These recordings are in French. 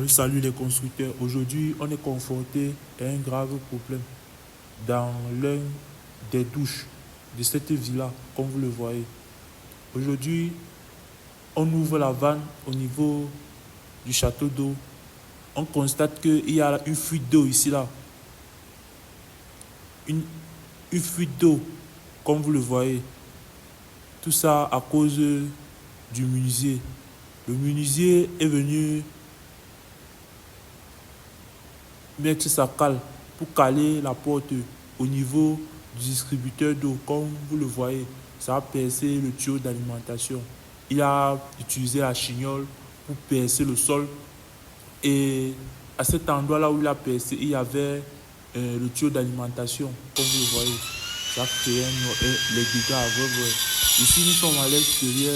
Salut les constructeurs. Aujourd'hui, on est confronté à un grave problème dans l'un des douches de cette villa, comme vous le voyez. Aujourd'hui, on ouvre la vanne au niveau du château d'eau. On constate qu'il y a une fuite d'eau ici, là. Une fuite d'eau, comme vous le voyez. Tout ça à cause du menuisier. Le menuisier est venu mettre sa cale pour caler la porte au niveau du distributeur d'eau. Comme vous le voyez, ça a percé le tuyau d'alimentation. Il a utilisé la chignole pour percer le sol. Et à cet endroit-là où il a percé, il y avait le tuyau d'alimentation. Comme vous le voyez, ça a créé les dégâts. Ici, nous sommes à l'extérieur.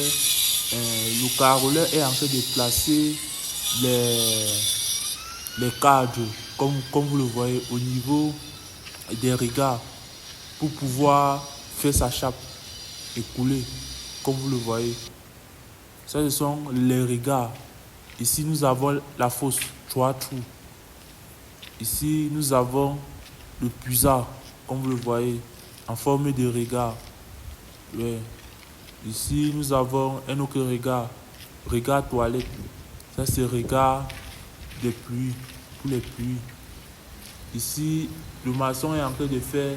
Le carreleur est en train de placer les cadres, comme vous le voyez, au niveau des regards pour pouvoir faire sa chape et couler, comme vous le voyez. Ça, ce sont les regards. Ici, nous avons la fosse, 3 trous. Ici, nous avons le puisard, comme vous le voyez, en forme de regard. Ouais. Ici, nous avons un autre regard toilette. Ça, c'est regard des pluies, pour les pluies. Ici, le maçon est en train de faire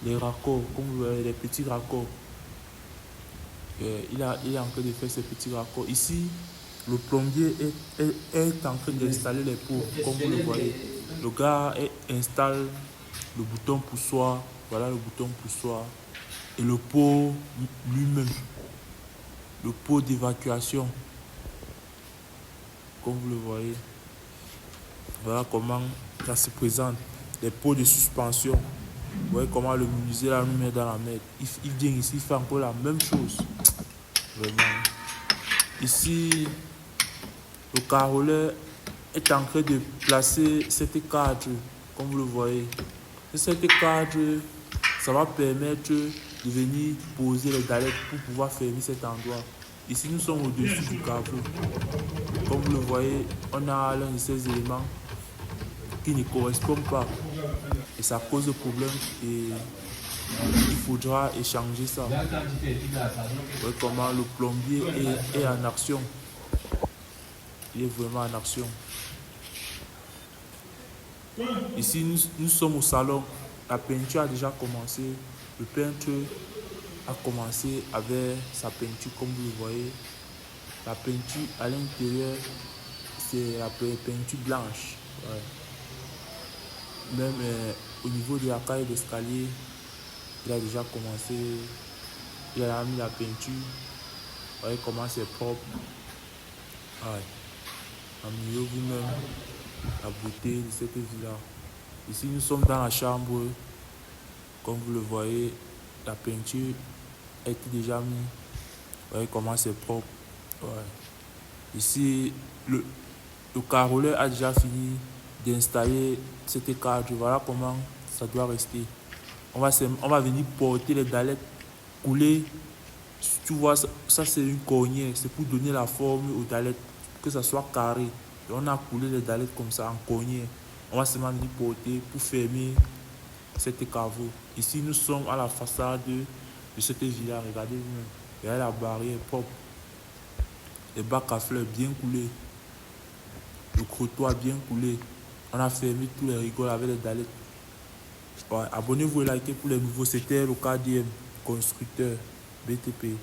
les raccords, comme vous voyez, les petits raccords. Il est en train de faire ces petits raccords. Ici, le plombier est en train d'installer les pots, comme vous le voyez. Le gars installe le bouton poussoir. Voilà le bouton poussoir. Et le pot lui-même. Le pot d'évacuation. Comme vous le voyez. Voilà comment ça se présente. Les pots de suspension. Vous voyez comment le menuisier là nous met dans la merde. Il vient ici, il fait encore la même chose. Vraiment. Ici, le carreleur est en train de placer cette cadre, comme vous le voyez. Et cette cadre, ça va permettre de venir poser les galettes pour pouvoir fermer cet endroit. Ici, nous sommes au-dessus du carreau. Comme vous le voyez, on a l'un de ces éléments qui ne correspond pas. Et ça cause problème et il faudra échanger ça. Vous voyez comment le plombier est en action. Il est vraiment en action. Ici, nous sommes au salon. La peinture a déjà commencé. Le peintre a commencé avec sa peinture, comme vous le voyez. La peinture à l'intérieur, c'est la peinture blanche. Ouais. Même au niveau de la caille d'escalier, il a déjà commencé. Il a mis la peinture. Vous voyez comment c'est propre. Ouais. Admirez vous-même la beauté de cette villa. Ici, nous sommes dans la chambre. Comme vous le voyez, la peinture a été déjà mise. Vous voyez comment c'est propre. Ouais. Ici, le carreleur a déjà fini d'installer cette cadre. Voilà comment ça doit rester. On va venir porter les galettes, couler. Tu vois, ça c'est une cornière. C'est pour donner la forme aux galettes, que ça soit carré. Et on a coulé les galettes comme ça en cornière. On va seulement venir porter pour fermer cette caveau. Ici, nous sommes à la façade de cette villa. Regardez vous-même. Regardez la barrière propre. Les bacs à fleurs bien coulés. Le crottoir bien coulé. On a fermé tous les rigoles avec les galettes. Ouais, abonnez-vous et likez pour les nouveaux. C'était le KDM, constructeur BTP.